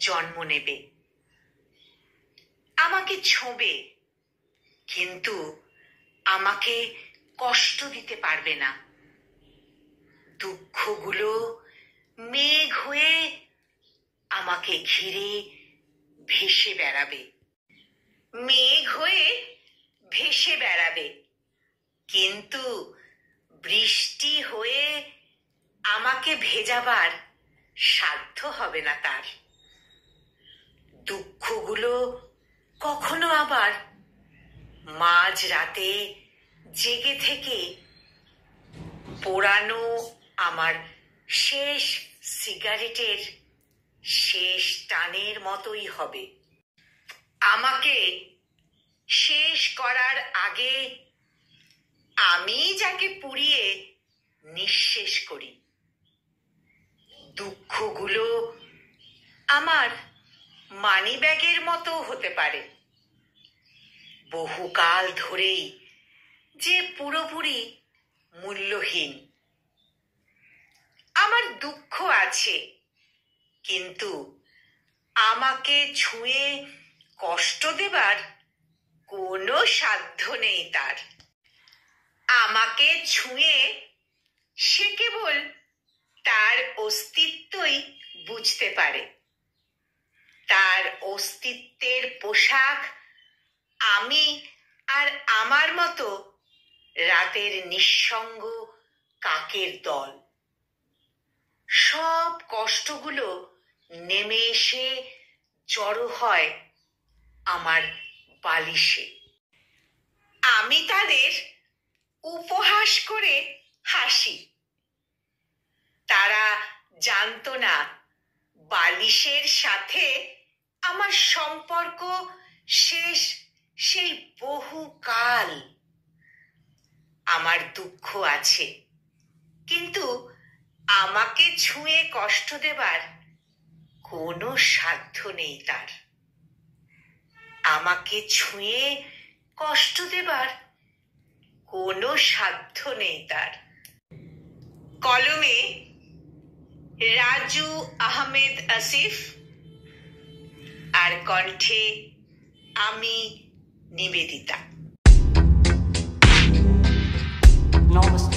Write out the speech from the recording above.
জন্ম নেবে, আমাকে ছোঁবে, কিন্তু আমাকে কষ্ট দিতে পারবে না। দুঃখগুলো মেঘ হয়ে আমাকে ঘিরে ভেসে বেড়াবে, মেঘ হয়ে ভেসে বেড়াবে, কিন্তু বৃষ্টি হয়ে আমাকে ভেজাবার সাধ্য হবে না তার। দুঃখগুলো কখনো আবার মাঝ রাতে জেগে থেকে পোড়ানো আমার শেষ সিগারেটের শেষ টানের মতোই হবে। আমাকে শেষ করার আগে আমি যাকে পুড়িয়ে নিঃশেষ করি। দুঃখগুলো আমার মানিব্যাগের মতো হতে পারে, বহুকাল ধরেই যে পুরোপুরি মূল্যহীন। আমার দুঃখ আছে, কিন্তু আমাকে ছুঁয়ে কষ্ট দেবার কোনো সাধ্য নেই তার। আমাকে ছুঁয়ে সে কেবল তার অস্তিত্বই বুঝতে পারে। তার অস্তিত্বের পোশাক আমি আর আমার মতো রাতের নিঃসঙ্গ কাকের দল। সব কষ্টগুলো নেমে এসে জড়ো হয় আমার বালিশে। আমি তাদের উপহাস করে হাসি। তারা জানতো না বালিশের সাথে আমার সম্পর্ক শেষ সেই বহুকাল। আমার দুঃখ আছে, কিন্তু আমাকে ছুঁয়ে কষ্ট দেবার কোনো সাধ্য নেই তার। আমাকে ছুঁয়ে কষ্ট দেবার কোনো সাধ্য নেই তার। কলমে রাজু আহমেদ আসিফ, আর কণ্ঠে আমি নিবেদিতা। Namaste.